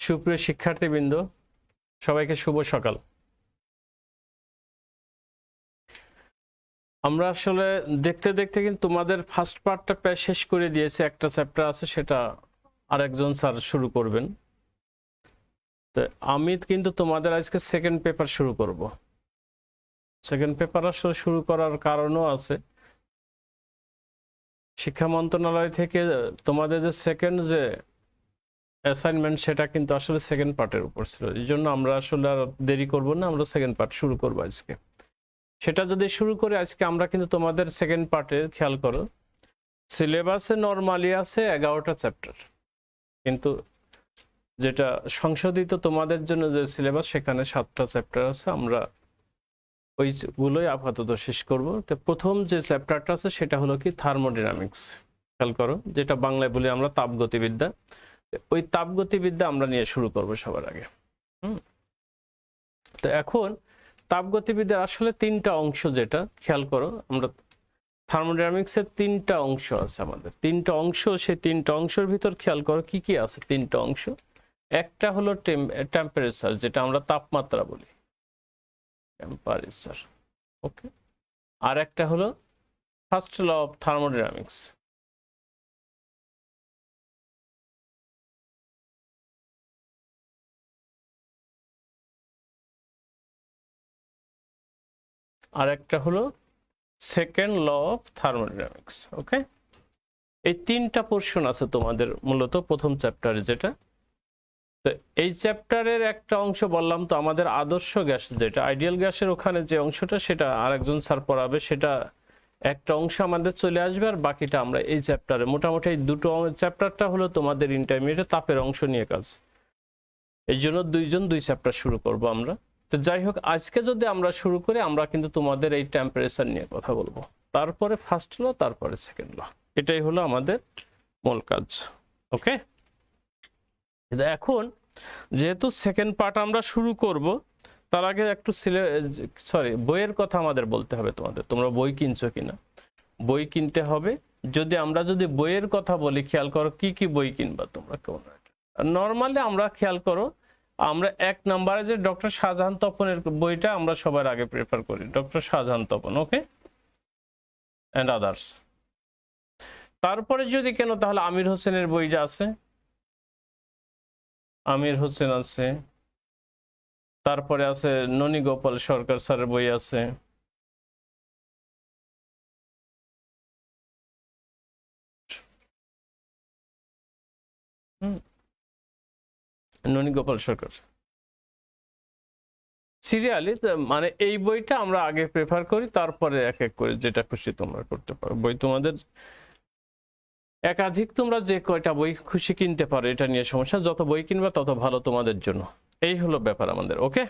সুপ্রিয় শিক্ষার্থীবৃন্দ, সবাইকে শুভ সকাল। আমরা আসলে দেখতে দেখতে কিন্তু তোমাদের ফার্স্ট পার্টটা প্রায় শেষ করে দিয়েছি। একটা চ্যাপ্টার আছে, সেটা আরেকজন স্যার শুরু করবেন। তো আমি কিন্তু তোমাদের আজকে সেকেন্ড পেপার শুরু করব। সেকেন্ড পেপার আসলে শুরু করার কারণও আছে। শিক্ষা মন্ত্রণালয় থেকে তোমাদের যে সেকেন্ড যে অ্যাসাইনমেন্ট, সেটা কিন্তু আসলে সেকেন্ড পার্টের উপর ছিল। এই জন্য আমরা আসলে আর দেরি করব না, আমরা সেকেন্ড পার্ট শুরু করবো আজকে। সেটা যদি শুরু করে আজকে আমরা কিন্তু তোমাদের সেকেন্ড পার্টে খেয়াল করো, সিলেবাসে নরমালি আছে 11টা চ্যাপ্টার, কিন্তু যেটা সংশোধিত তোমাদের জন্য যে সিলেবাস, সেখানে 7টা চ্যাপ্টার আছে। আমরা ওইগুলোই আপাতত শেষ করব। তো প্রথম যে চ্যাপ্টারটা আছে সেটা হলো কি থার্মোডাইনামিক্স। খেয়াল করো, যেটা বাংলায় বলি আমরা তাপগতিবিদ্যা। ওই তাপগতিবিদ্যা আমরা নিয়ে শুরু করব সবার আগে। তো এখন তাপগতিবিদ্যার আসলে 3টা অংশ, যেটা খেয়াল করো, আমরা থার্মোডাইনামিক্সের 3টা অংশ আছে আমাদের। 3টা অংশ, সেই 3টা অংশের ভিতর খেয়াল করো কি কি আছে। 3টা অংশ, একটা হলো টেম্পারেচার, যেটা আমরা তাপমাত্রা বলি, টেম্পারেচার। ওকে। আর একটা হলো ফার্স্ট ল অফ থার্মোডাইনামিক্স। আর একটা হলো সেকেন্ড ল অফ থার্মোডাইনামিক্স। ওকে, এই 3টা পোর্শন আছে তোমাদের মূলত প্রথম চ্যাপ্টারে। যেটা তো এই চ্যাপ্টারের একটা অংশ বললাম তো আমাদের আদর্শ গ্যাস, যেটা আইডিয়াল গ্যাসের ওখানে যে অংশটা, সেটা আরেকজন স্যার পড়াবে। সেটা একটা অংশ আমাদের চলে আসবে, আর বাকিটা আমরা এই চ্যাপ্টারে মোটামুটি এই দুটো চ্যাপ্টারটা হলো তোমাদের ইন্টারমিডিয়েট তাপের অংশ নিয়ে কাজ। এই জন্য দুই চ্যাপ্টার শুরু করব আমরা। তো যাই হোক, আজকে যদি আমরা শুরু করি, আমরা কিন্তু তোমাদের এই টেম্পারেচার নিয়ে কথা বলবো, তারপরে ফার্স্ট ল, তারপরে সেকেন্ড ল। এটাই হলো আমাদের মূল কাজ। ওকে, এখন যেহেতু সেকেন্ড পার্ট আমরা শুরু করব, তার আগে একটু বইয়ের কথা আমাদের বলতে হবে তোমাদের। তোমরা বই কিনছো কিনা? বই কিনতে হবে। আমরা যদি বইয়ের কথা বলি, খেয়াল করো কি কি বই কিনবা তোমরা। কেমন নর্মালি আমরা খেয়াল করো, আমরা 1 নম্বরে যে ডক্টর শাহজাহান তপনের বইটা আমরা সবার আগে প্রেফার করি, doctor Shahjahan Tapan. Okay, and others. তারপরে যদি কেন, তাহলে আমির হোসেনের বইটা আছে, আমির হোসেন আছে। তারপরে আছে ননী গোপাল সরকার স্যারের বই আছে। ননী গোপাল সরকার সিরিয়ালি, মানে এই বইটা আমরা আগে প্রেফার করি, তারপরে এক এক করে যেটা খুশি তোমরা করতে পারো। বই তোমাদের একাধিক, তোমরা যে কয়টা বই খুশি কিনতে পারো, এটা নিয়ে সমস্যা। যত বই কিনবে তত ভালো তোমাদের জন্য। এই হলো ব্যাপার আমাদের। ওকে,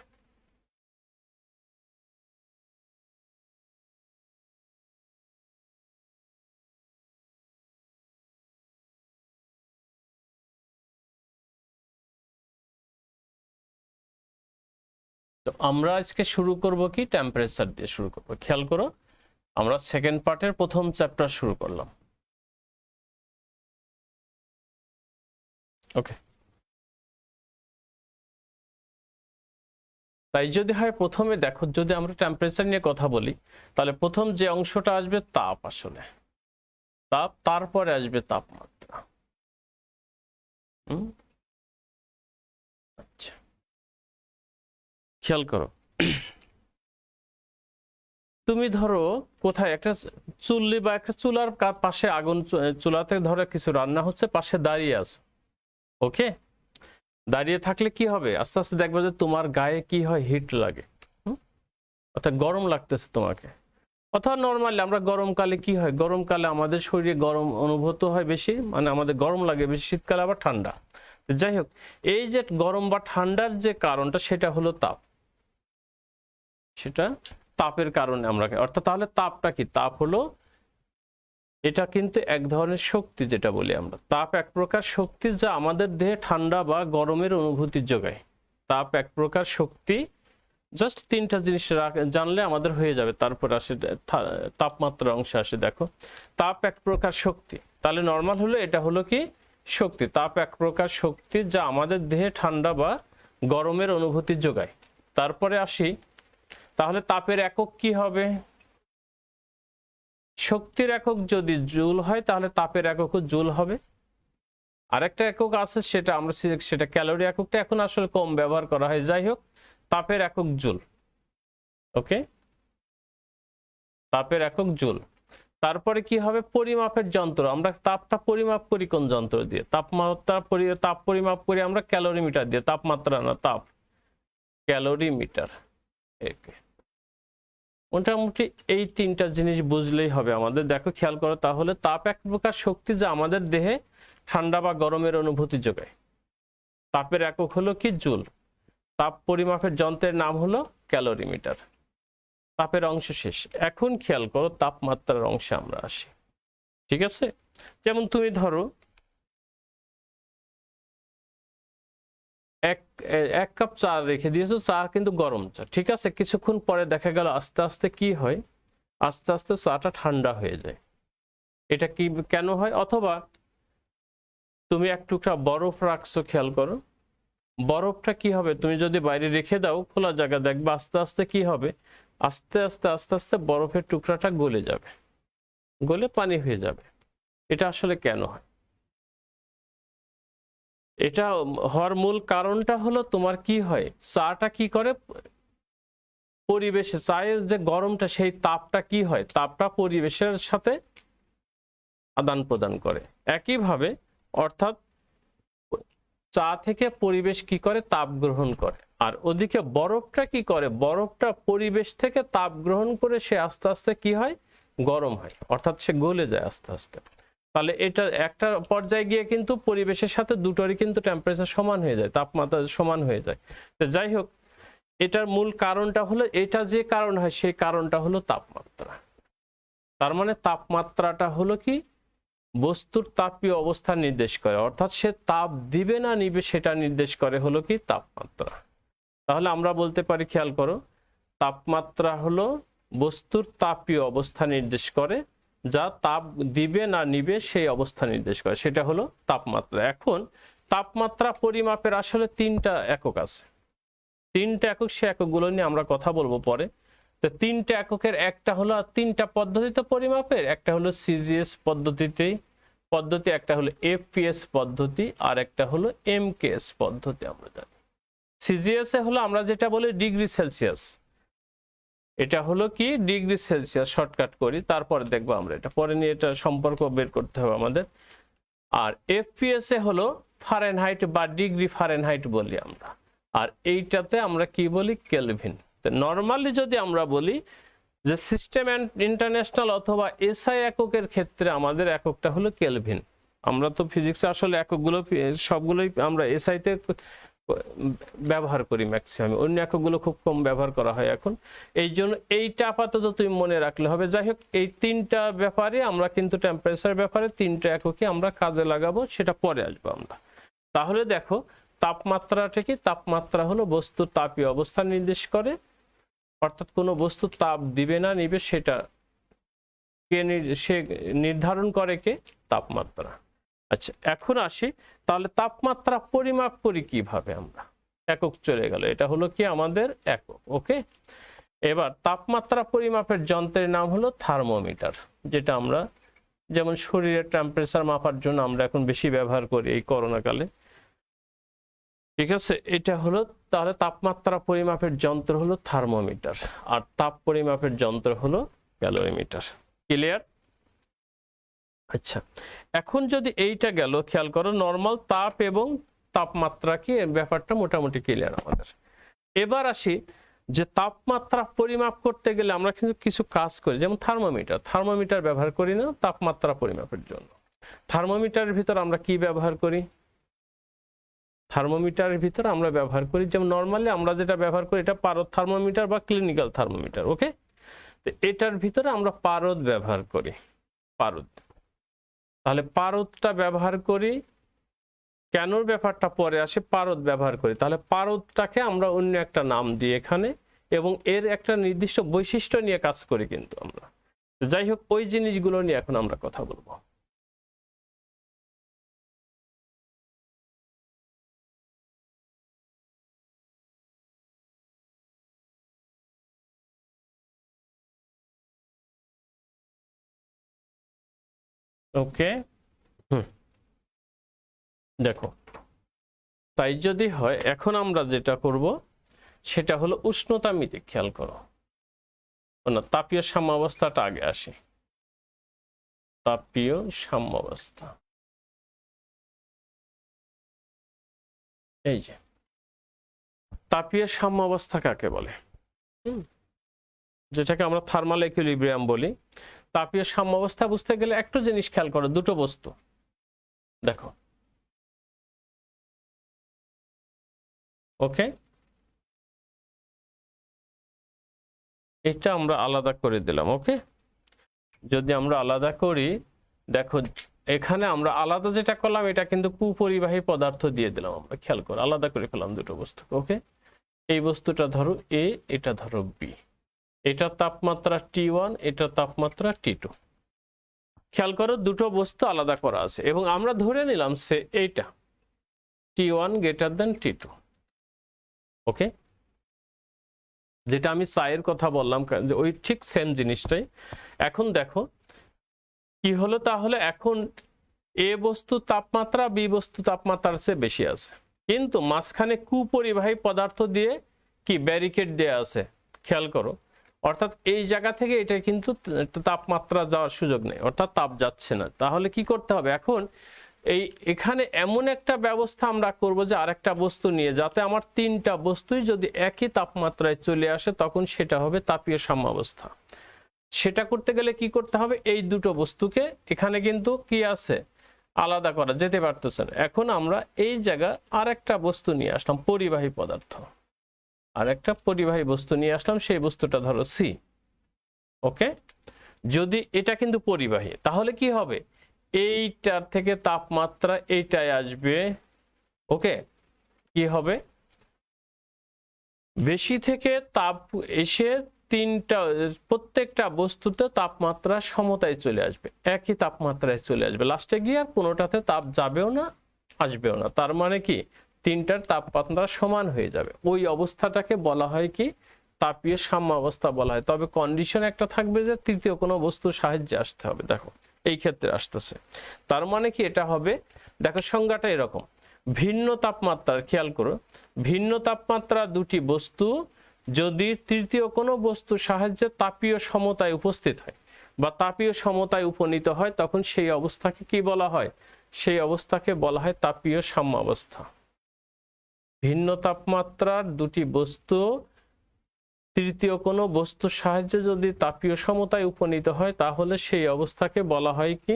তো আমরা আজকে শুরু করব কি, টেম্পারেচার দিয়ে শুরু করব। খেয়াল করো, আমরা সেকেন্ড পার্টের প্রথম চ্যাপ্টার শুরু করলাম। ওকে, তাই যদি হয় প্রথমে দেখো, যদি আমরা টেম্পারেচার নিয়ে কথা বলি, তাহলে প্রথম যে অংশটা আসবে তাপ, আসলে তাপ, তারপরে আসবে তাপমাত্রা। আচ্ছা, খেয়াল করো, তুমি ধরো কোথায় একটা চুল্লি বা একটা চুলার পাশে আগুন, চুলাতে ধরো কিছু রান্না হচ্ছে, পাশে দাঁড়িয়ে আছে। ওকে, দাঁড়িয়ে থাকলে কি হবে, আস্তে আস্তে দেখবে যে তোমার গায়ে কি হয়, হিট লাগে, অর্থাৎ গরম লাগতেছে তোমাকে। অথবা নর্মালি আমরা গরমকালে কি হয়, গরমকালে আমাদের শরীরে গরম অনুভূত হয় বেশি, মানে আমাদের গরম লাগে বেশি। শীতকালে আবার ঠান্ডা। যাই হোক, এই যে গরম বা ঠান্ডার যে কারণটা, সেটা হলো তাপ। সেটা তাপের কারণে আমরা, অর্থাৎ তাহলে তাপটা কি? তাপ হলো, এটা কিন্তু এক ধরনের শক্তি, যেটা বলি আমরা। তাপ এক প্রকার শক্তি, যা আমাদের দেহে ঠান্ডা বা গরমের অনুভূতি যোগায়। তাপ এক প্রকার শক্তি। জাস্ট 3টা জিনিস জানলে আমাদের হয়ে যাবে। তারপর আসে তাপমাত্রা অংশে আসে। দেখো, তাপ এক প্রকার শক্তি, তাহলে নর্মাল হলো, এটা হলো কি শক্তি। তাপ এক প্রকার শক্তি যা আমাদের দেহে ঠান্ডা বা গরমের অনুভূতি যোগায়। তারপরে আসি, তাহলে তাপের একক কি হবে? শক্তির একক যদি জুল হয় তাহলে তাপের এককও জুল হবে। আরেকটা একক আছে, সেটা ক্যালোরি এককটা এখন আসলে কম ব্যবহার করা হয়। যাই হোক, তাপের একক জুল। ওকে, তাপের একক জুল। তারপরে কি হবে? পরিমাপের যন্ত্র। আমরা তাপটা পরিমাপ করি কোন যন্ত্র দিয়ে? তাপ পরিমাপ করি আমরা ক্যালোরিমিটার দিয়ে। তাপমাত্রা না, তাপ, ক্যালোরিমিটার। মোটামুটি এই তিনটা জিনিস বুঝলেই হবে আমাদের। দেখো, খেয়াল করো তাহলে, তাপ এক প্রকার শক্তি যা আমাদের দেহে ঠান্ডা বা গরমের অনুভূতি যোগায়। তাপের একক হলো কি? জুল। তাপ পরিমাপের যন্ত্রের নাম হলো ক্যালোরিমিটার। তাপের অংশ শেষ। এখন খেয়াল করো তাপমাত্রার অংশে আমরা আসি। ঠিক আছে, যেমন তুমি ধরো এক কাপ চা রেখে দিয়েছো, চা কিন্তু গরম চা, ঠিক আছে। কিছুক্ষণ পরে দেখা গেল আস্তে আস্তে কি হয়? আস্তে আস্তে চাটা ঠান্ডা হয়ে যায়। এটা কি কেন হয়? অথবা তুমি এক টুকরা বরফ রাখছো, খেয়াল করো বরফটা কি হবে? তুমি যদি বাইরে রেখে দাও খোলা জায়গা, দেখবে আস্তে আস্তে কি হবে? আস্তে আস্তে আস্তে আস্তে বরফের টুকরাটা গলে যাবে, গলে পানি হয়ে যাবে। এটা আসলে কেন হয়? এটা হওয়ার মূল কারণটা হলো, তোমার কি হয়, চাটা কি করে পরিবেশে, চায়ের যে গরমটা, সেই তাপটা কি হয়, তাপটা পরিবেশের সাথে আদান প্রদান করে। একইভাবে অর্থাৎ চা থেকে পরিবেশ কি করে? তাপ গ্রহণ করে। আর ওদিকে বরফটা কি করে? বরফটা পরিবেশ থেকে তাপ গ্রহণ করে সে আস্তে আস্তে কি হয়? গরম হয়, অর্থাৎ সে গলে যায় আস্তে আস্তে। তাহলে এটা একটা পর্যায়ে গিয়ে কিন্তু পরিবেশের সাথে দুটোরই কিন্তু টেম্পারেচার সমান হয়ে যায়, তাপমাত্রা সমান হয়ে যায়। তো যাই হোক, এটার মূল কারণটা হলো, এটা যে কারণ হয় সেই কারণটা হলো তাপমাত্রা। তার মানে তাপমাত্রাটা হলো কি? বস্তুর তাপীয় অবস্থা নির্দেশ করে, অর্থাৎ সে তাপ দিবে না নিবে সেটা নির্দেশ করে হলো কি? তাপমাত্রা। তাহলে আমরা বলতে পারি, খেয়াল করো, তাপমাত্রা হলো বস্তুর তাপীয় অবস্থা নির্দেশ করে, যা তাপ দিবে না নিবে সেই অবস্থা নির্দেশ করে, সেটা হলো তাপমাত্রা। এখন তাপমাত্রা পরিমাপের আসলে তিনটা একক আছে। তিনটা একক, সে এককগুলো নিয়ে আমরা কথা বলবো পরে। তো তিনটা এককের একটা হলো তিনটা পদ্ধতিতে পরিমাপের, একটা হলো সিজিএস পদ্ধতি, একটা হলো এফপিএস পদ্ধতি, আর একটা হলো এমকেএস পদ্ধতি। আমরা জানি সিজিএস এ হলো আমরা যেটা বলি ডিগ্রি সেলসিয়াস, এটা হলো কি? ডিগ্রি সেলসিয়াস, শর্টকাট করি, তারপরে দেখবো আমরা এটা পরে নিয়ে, এটা সম্পর্ক বের করতে হবে আমাদের। আর এফপিএস এ হলো ফারেনহাইট বা ডিগ্রি ফারেনহাইট বলি আমরা, আর এইটাতে আমরা কি বলি? কেলভিন। নরমালি যদি আমরা বলি যে সিস্টেম অ্যান্ড ইন্টারন্যাশনাল অথবা এসআই এককের ক্ষেত্রে আমাদের এককটা হলো কেলভিন। আমরা তো ফিজিক্সে আসলে এককগুলো সবগুলোই আমরা এসআইতে ব্যবহার করি ম্যাক্সিমাম, অন্য এককগুলো খুব কম ব্যবহার করা হয় এখন। এই জন্য এইটা আপাতত তুমি মনে রাখলে হবে। যাই হোক, এই তিনটা ব্যাপারে আমরা কিন্তু টেম্পারেচার ব্যাপারে তিনটা এককে আমরা কাজে লাগাবো, সেটা পরে আসবো আমরা। তাহলে দেখো, তাপমাত্রাটা কি? তাপমাত্রা হলো বস্তুর তাপীয় অবস্থা নির্দেশ করে, অর্থাৎ কোনো বস্তু তাপ দিবে না নিবে সেটা সে নির্ধারণ করে কে? তাপমাত্রা। আচ্ছা, এখন আসি, তাহলে তাপমাত্রা পরিমাপ করি কিভাবে আমরা? একক চলে গেল, এটা হলো কি আমাদের একক। ওকে, এবার তাপমাত্রা পরিমাপের যন্ত্রের নাম হলো থার্মোমিটার, যেটা আমরা যেমন শরীরের টেম্পারেচার মাপার জন্য আমরা এখন বেশি ব্যবহার করি এই করোনা কালে। ঠিক আছে, এটা হলো তাহলে তাপমাত্রা পরিমাপের যন্ত্র হলো থার্মোমিটার, আর তাপ পরিমাপের যন্ত্র হলো ক্যালোরিমিটার। ক্লিয়ার? আচ্ছা, এখন যদি এইটা গেল, খেয়াল করো, নরমাল তাপ এবং তাপমাত্রা কি, ব্যাপারটা মোটামুটি ক্লিয়ার আমাদের। এবার আসি যে তাপমাত্রা পরিমাপ করতে গেলে আমরা কিন্তু কিছু কাজ করি, যেমন থার্মোমিটার ব্যবহার করি না তাপমাত্রা পরিমাপের জন্য। থার্মোমিটারের ভিতর আমরা কি ব্যবহার করি? থার্মোমিটারের ভিতর আমরা ব্যবহার করি, যেমন নরমালি আমরা যেটা ব্যবহার করি, এটা পারদ থার্মোমিটার বা ক্লিনিক্যাল থার্মোমিটার। ওকে, তো এটার ভিতরে আমরা পারদ ব্যবহার করি, পারদ। তাহলে পারদটা ব্যবহার করি, কেনর ব্যাপারটা পরে আসে, পারদ ব্যবহার করি। তাহলে পারদটাকে আমরা অন্য একটা নাম দিই এখানে, এবং এর একটা নির্দিষ্ট বৈশিষ্ট্য নিয়ে কাজ করি কিন্তু আমরা। যাই হোক, ওই জিনিসগুলো নিয়ে এখন আমরা কথা বলবো। ওকে, দেখো তাই যদি হয় এখন আমরা যেটা করব সেটা হলো উষ্ণতা মিতিক। খেয়াল করো না, তাপীয় সাম্যাবস্থাটা আগে আসে। তাপীয় সাম্যাবস্থা, এই যে তাপীয় সাম্যাবস্থা কাকে বলে, যেটাকে আমরা থার্মাল ইকুইলিব্রিয়াম বলি। তাপীয় সাম্যাবস্থা বুঝতে গেলে একটা জিনিস খেয়াল করো, দুটো বস্তু দেখো, ওকে, এটা আমরা আলাদা করে দিলাম। ওকে, যদি আমরা আলাদা করি, দেখো এখানে আমরা আলাদা যেটা করলাম এটা কিন্তু কুপরিবাহী পদার্থ দিয়ে দিলাম আমরা। খেয়াল করো, আলাদা করে ফেলাম দুটো বস্তু। ওকে, এই বস্তুটা ধরো এ, এটা ধরো বি, এটা তাপমাত্রা T1, এটা তাপমাত্রা T2। খেয়াল করো দুটো বস্তু আলাদা করা আছে এবং আমরা ধরে নিলাম সে এইটা T1 গ্রেটার দেন T2। ওকে, যেটা আমি চায়ের কথা বললাম ওই ঠিক সেম জিনিসটাই। এখন দেখো কি হলো, তাহলে এখন এ বস্তু তাপমাত্রা বি বস্তু তাপমাত্রার চেয়ে বেশি আছে, কিন্তু মাঝখানে কুপরিবাহী পদার্থ দিয়ে কি ব্যারিকেড দেয়া আছে। খেয়াল করো, অর্থাৎ এই জায়গা থেকে এটা কিন্তু তাপমাত্রা যাওয়ার সুযোগ নেই, অর্থাৎ তাপ যাচ্ছে না। তাহলে কি করতে হবে এখন, এখানে এমন একটা ব্যবস্থা আমরা করব যে আরেকটা বস্তু নিয়ে, যাতে আমার তিনটা বস্তুই যদি একই তাপমাত্রায় চলে আসে তখন সেটা হবে তাপীয় সাম্যাবস্থা। সেটা করতে গেলে কি করতে হবে, এই দুটো বস্তুকে এখানে কিন্তু কি আছে আলাদা করা যেতে পারতেছে না। এখন আমরা এই জায়গায় আরেকটা বস্তু নিয়ে আসলাম, পরিবাহী পদার্থ, আরেকটা পরিবাহী বস্তু নিয়ে আসলাম, সেই বস্তুটা ধরো সি। ওকে, যদি এটা কিন্তু পরিবাহী, তাহলে কি হবে, এইটার থেকে তাপমাত্রা এইটায় আসবে। ওকে, কি হবে, বেশি থেকে তাপ এসে প্রত্যেকটা বস্তুতে তাপমাত্রা সমতায় চলে আসবে, একই তাপমাত্রায় চলে আসবে। লাস্টে গিয়ে আর কোনোটাতে তাপ যাবেও না আসবেও না, তার মানে কি তিনটার তাপমাত্রা সমান হয়ে যাবে। ওই অবস্থাটাকে বলা হয় কি তাপীয় সাম্যাবস্থা বলা হয়। তবে কন্ডিশন একটা থাকবে যে তৃতীয় কোনো বস্তুর সাহায্যে আসতে হবে। দেখো এই ক্ষেত্রে আসতেছে, তার মানে কি এটা হবে, দেখো সংজ্ঞাটা এরকম, ভিন্ন তাপমাত্রার, খেয়াল করো, ভিন্ন তাপমাত্রা দুটি বস্তু যদি তৃতীয় কোনো বস্তুর সাহায্যে তাপীয় সমতায় উপস্থিত হয় বা তাপীয় সমতায় উপনীত হয় তখন সেই অবস্থাকে কি বলা হয়, সেই অবস্থাকে বলা হয় তাপীয় সাম্যাবস্থা। ভিন্ন তাপমাত্রার দুটি বস্তু তৃতীয় কোনো বস্তুর সাহায্যে যদি তাপীয় সমতায় উপনীত হয় তাহলে সেই অবস্থাকে বলা হয় কি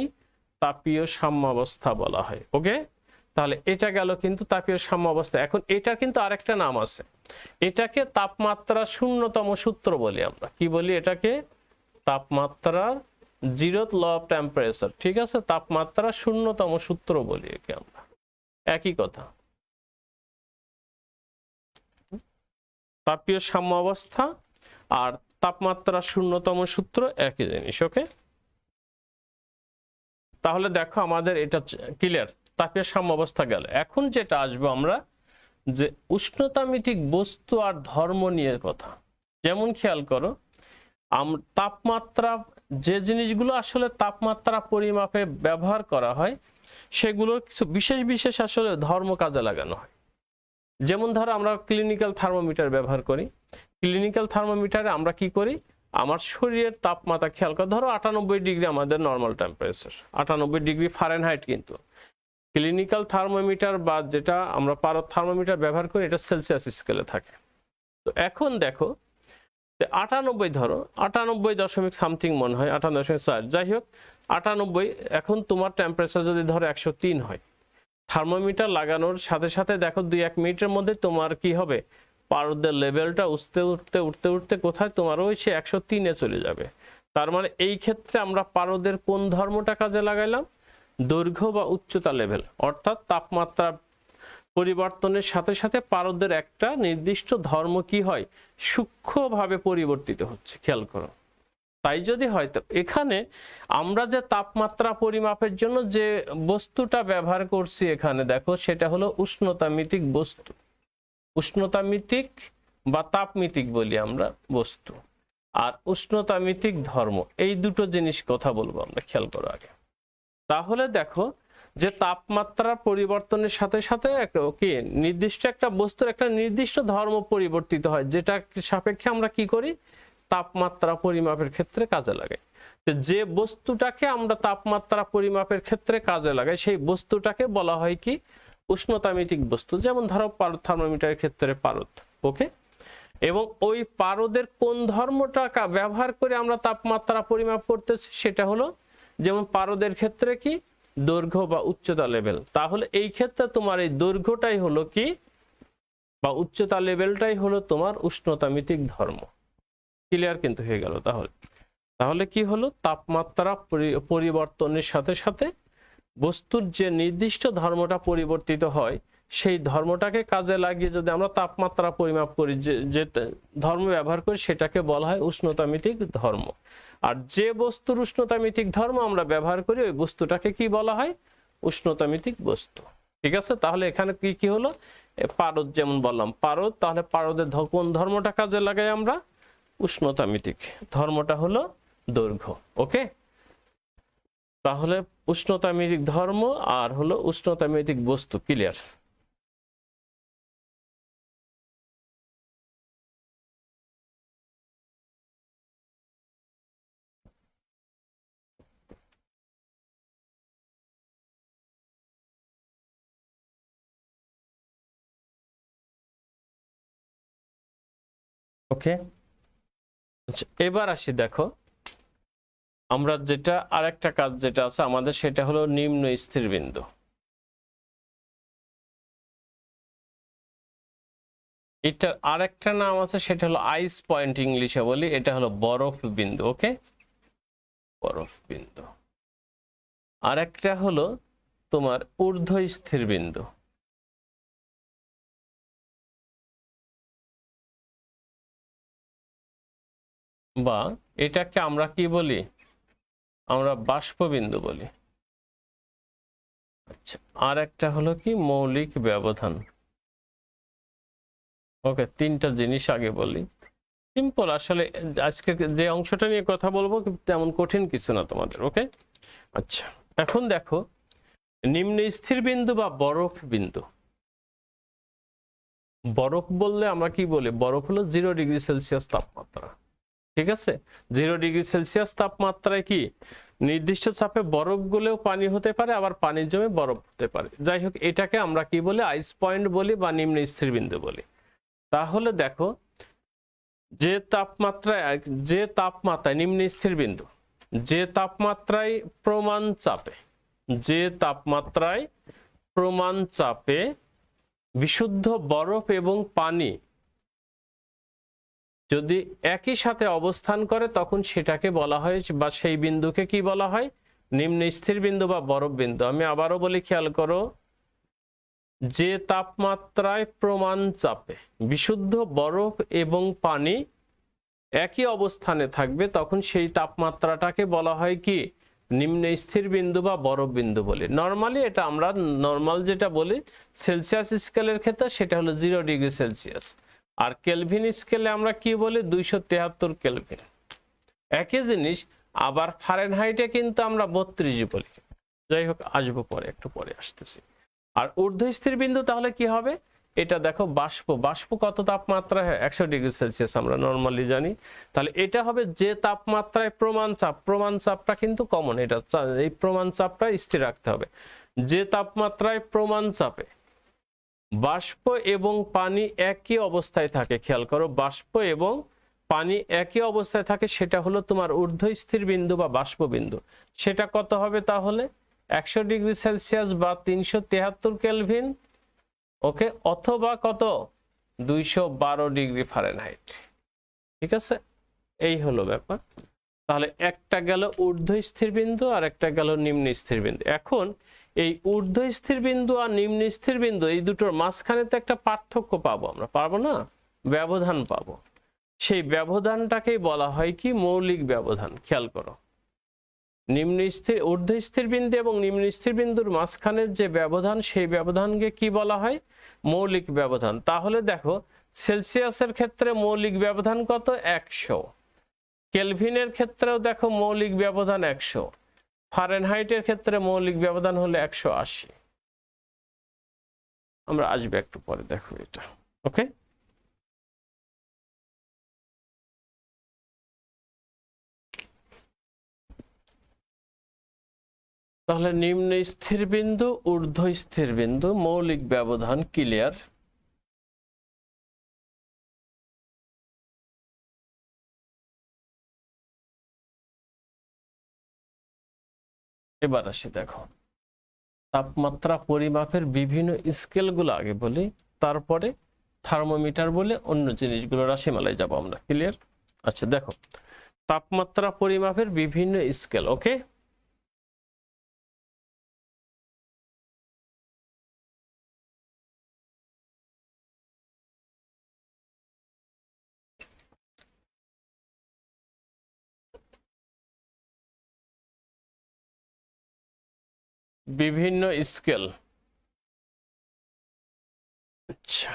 তাপীয় সাম্যাবস্থা বলা হয়। ওকে, তাহলে এটা গেল কিন্তু তাপীয় সাম্যাবস্থা। এখন এটা কিন্তু আরেকটা নাম আছে, এটাকে তাপমাত্রা শূন্যতম সূত্র বলি আমরা। কি বলি এটাকে, তাপমাত্রার জিরোথ ল অফ টেম্পারেচার। ঠিক আছে, তাপমাত্রা শূন্যতম সূত্র বলি একে আমরা, একই কথা। তাপীয় সাম্যাবস্থা আর তাপমাত্রা শূন্যতম সূত্র একই জিনিস। ওকে, তাহলে দেখো আমাদের এটা ক্লিয়ার, তাপীয় সাম্যাবস্থা গেল। এখন যেটা আসবো আমরা যে উষ্ণতামিতিক বস্তু আর ধর্ম নিয়ে কথা। যেমন খেয়াল করো, তাপমাত্রা, যে জিনিসগুলো আসলে তাপমাত্রা পরিমাপে ব্যবহার করা হয় সেগুলোর কিছু বিশেষ বিশেষ আসলে ধর্ম কাজে লাগানো হয়। যেমন ধরো আমরা ক্লিনিক্যাল থার্মোমিটার ব্যবহার করি। ক্লিনিক্যাল থার্মোমিটারে আমরা কি করি, আমার শরীরের তাপমাত্রা খেয়াল করো, ধরো 98 ডিগ্রি আমাদের নর্মাল টেম্পারেচার, 98 ডিগ্রি ফারেনহাইট। কিন্তু ক্লিনিক্যাল থার্মোমিটার বা যেটা আমরা পারদ থার্মোমিটার ব্যবহার করি এটা সেলসিয়াস স্কেলে থাকে। তো এখন দেখো 98, ধরো 98 সামথিং মনে হয়, 98.4, যাই হোক 98। এখন তোমার টেম্পারেচার যদি ধরো 103 হয়, থার্মোমিটার লাগানোর সাথে সাথে দেখো 2-1 মিনিটের মধ্যে তোমার কি হবে, পারদের লেভেলটা উঠতে উঠতে উঠতে উঠতে কোথায় তোমার ওই সে 103-এ চলে যাবে। তার মানে এই ক্ষেত্রে আমরা পারদের কোন ধর্মটা কাজে লাগাইলাম, দৈর্ঘ্য বা উচ্চতা লেভেল, অর্থাৎ তাপমাত্রা পরিবর্তনের সাথে সাথে পারদের একটা নির্দিষ্ট ধর্ম কি হয়, সূক্ষ্মভাবে পরিবর্তিত হচ্ছে। খেয়াল করো, তাই যদি হয় তো এখানে আমরা যে তাপমাত্রা পরিমাপের জন্য যে বস্তুটা ব্যবহার করছি এখানে দেখো সেটা হলো উষ্ণতামিতিক বস্তু। উষ্ণতামিতিক বা তাপমিতিক বলি আমরা বস্তু, আর উষ্ণতামিতিক ধর্ম, এই দুটো জিনিস কথা বলবো আমরা। খেয়াল করো আগে, তাহলে দেখো যে তাপমাত্রার পরিবর্তনের সাথে সাথে কি নির্দিষ্ট একটা বস্তুর একটা নির্দিষ্ট ধর্ম পরিবর্তিত হয়, যেটা সাপেক্ষে আমরা কি করি, তাপমাত্রা পরিমাপের ক্ষেত্রে কাজে লাগাই। তো যে বস্তুটাকে আমরা তাপমাত্রা পরিমাপের ক্ষেত্রে কাজে লাগাই সেই বস্তুটাকে বলা হয় কি, উষ্ণতামিতিক বস্তু। যেমন ধরো থার্মোমিটারের ক্ষেত্রে পারদ, ওকে। এবং ওই পারদের কোন ধর্মটা ব্যবহার করে আমরা তাপমাত্রা পরিমাপ করতেছি সেটা হলো, যেমন পারদের ক্ষেত্রে কি, দৈর্ঘ্য বা উচ্চতা লেভেল। তাহলে এই ক্ষেত্রে তোমার এই দৈর্ঘ্যটাই হলো কি, বা উচ্চতা লেভেলটাই হলো তোমার উষ্ণতামিতিক ধর্ম। ক্লিয়ার কিন্তু হয়ে গেল। তাহলে কি হলো, তাপমাত্রা পরিবর্তনের সাথে সাথে বস্তুর যে নির্দিষ্ট ধর্মটা পরিবর্তিত হয় সেই ধর্মটাকে কাজে লাগিয়ে যদি আমরা তাপমাত্রা পরিমাপ করি, যে ধর্ম ব্যবহার করি সেটাকে বলা হয় উষ্ণতামিতিক ধর্ম। আর যে বস্তুর উষ্ণতামিতিক ধর্ম আমরা ব্যবহার করি ওই বস্তুটাকে কি বলা হয়, উষ্ণতামিতিক বস্তু। ঠিক আছে, তাহলে এখানে কি কি হলো, পারদ যেমন বললাম পারদ, তাহলে পারদের কোন ধর্মটা কাজে লাগাই আমরা, উষ্ণতামিতিক ধর্মটা হলো দৈর্ঘ্য। ওকে, তাহলে উষ্ণতামিতিক ধর্ম আর হলো উষ্ণতামিতিক বস্তু। ক্লিয়ার? ওকে, আচ্ছা এবার আসি, দেখো আমরা যেটা আরেকটা কাজ যেটা আছে আমাদের সেটা হলো নিম্ন স্থির বিন্দু। এটার আরেকটা নাম আছে সেটা হলো আইস পয়েন্ট, ইংলিশে বলি, এটা হলো বরফ বিন্দু। ওকে, বরফ বিন্দু। আরেকটা হলো তোমার ঊর্ধ্ব স্থির বিন্দু, বা এটাকে আমরা কি বলি, আমরা বাষ্প বিন্দু বলি। আচ্ছা, আর একটা হলো কি মৌলিক ব্যবধান। ওকে, তিনটা জিনিস আগে বলি, সিম্পল আসলে আজকে যে অংশটা নিয়ে কথা বলবো তেমন কঠিন কিছু না তোমাদের। ওকে, আচ্ছা এখন দেখো নিম্ন স্থির বিন্দু বা বরফ বিন্দু। বরফ বললে আমরা কি বলি, বরফ হলো 0 ডিগ্রি সেলসিয়াস তাপমাত্রা। ঠিক আছে, 0 ডিগ্রি সেলসিয়াস তাপমাত্রায় কি নির্দিষ্ট চাপে বরফ গলেও পানি হতে পারে, আবার পানির জমে বরফ হতে পারে। যাই হোক, এটাকে আমরা কি বলি, আইস পয়েন্ট বলি বা নিম্ন স্থির বিন্দু বলি। তাহলে দেখো যে তাপমাত্রায় নিম্ন স্থির বিন্দু, যে তাপমাত্রায় প্রমাণ চাপে বিশুদ্ধ বরফ এবং পানি যদি একই সাথে অবস্থান করে তখন সেটাকে বলা হয়, বা সেই বিন্দুকে কি বলা হয়, নিম্ন স্থির বিন্দু বা বরফ বিন্দু। আমি আবারও বলি, খেয়াল করো, যে তাপমাত্রায় প্রমাণ চাপে বিশুদ্ধ বরফ এবং পানি একই অবস্থানে থাকবে তখন সেই তাপমাত্রাটাকে বলা হয় কি, নিম্ন স্থির বিন্দু বা বরফ বিন্দু বলি। নরমালি এটা আমরা নরমাল যেটা বলি সেলসিয়াস স্কেলের ক্ষেত্রে সেটা হলো 0 ডিগ্রি সেলসিয়াস, আর কেলভিন স্কেলে আমরা কি বলি 273 কেলভিন। একই জিনিস আবার ফারেনহাইটে কিন্তু আমরা 32 বলি। যাই হোক, আসবো পরে, একটু পরে আসতেছি। আর ঊর্ধ্ব স্থির বিন্দু তাহলে কি হবে, এটা দেখো বাষ্প কত তাপমাত্রা হয়, 100 ডিগ্রি সেলসিয়াস আমরা নরমালি জানি। তাহলে এটা হবে যে তাপমাত্রায় প্রমাণ চাপটা কিন্তু কমন, এটা এই প্রমাণ চাপটা স্থির রাখতে হবে। যে তাপমাত্রায় প্রমাণ চাপে বাষ্প এবং পানি একই অবস্থায় থাকে, খেয়াল করো, বাষ্প এবং পানি একই অবস্থায় থাকে, সেটা হলো তোমার ঊর্ধ্ব স্থির বিন্দু বা বাষ্প বিন্দু। সেটা কত হবে তাহলে, 100 ডিগ্রি সেলসিয়াস বা 373 কেলভিন। ওকে, অথবা কত, 212 ডিগ্রি ফারেনহাইট। ঠিক আছে, এই হলো ব্যাপার। তাহলে একটা গেল ঊর্ধ্ব স্থির বিন্দু আর একটা গেল নিম্ন স্থির বিন্দু। এখন এই ঊর্ধ্ব স্থির বিন্দু আর নিম্ন স্থির বিন্দু এই দুটোর মাঝখানে তো একটা পার্থক্য পাবো আমরা, পারবো না, ব্যবধান পাবো। সেই ব্যবধানটাকেই বলা হয় কি, মৌলিক ব্যবধান। খেয়াল করো, ঊর্ধ্ব স্থির বিন্দু এবং নিম্ন স্থির বিন্দুর মাঝখানের যে ব্যবধান সেই ব্যবধানকে কি বলা হয়, মৌলিক ব্যবধান। তাহলে দেখো সেলসিয়াসের ক্ষেত্রে মৌলিক ব্যবধান কত, 100। কেলভিনের ক্ষেত্রেও দেখো মৌলিক ব্যবধান 100। ফারেনহাইটের ক্ষেত্রে মৌলিক ব্যবধান হলো 180। আমরা আসবে একটু পরে, দেখো এটা। ওকে, তাহলে নিম্ন স্থির বিন্দু, ঊর্ধ্ব স্থির বিন্দু, মৌলিক ব্যবধান ক্লিয়ার। এবার আসি, দেখো তাপমাত্রা পরিমাপের বিভিন্ন স্কেলগুলো আগে বলি, তারপরে থার্মোমিটার বলে অন্য জিনিসগুলো রাশিমালায় যাব আমরা। ক্লিয়ার? আচ্ছা, দেখো তাপমাত্রা পরিমাপের বিভিন্ন স্কেল। ওকে, বিভিন্ন স্কেল। আচ্ছা,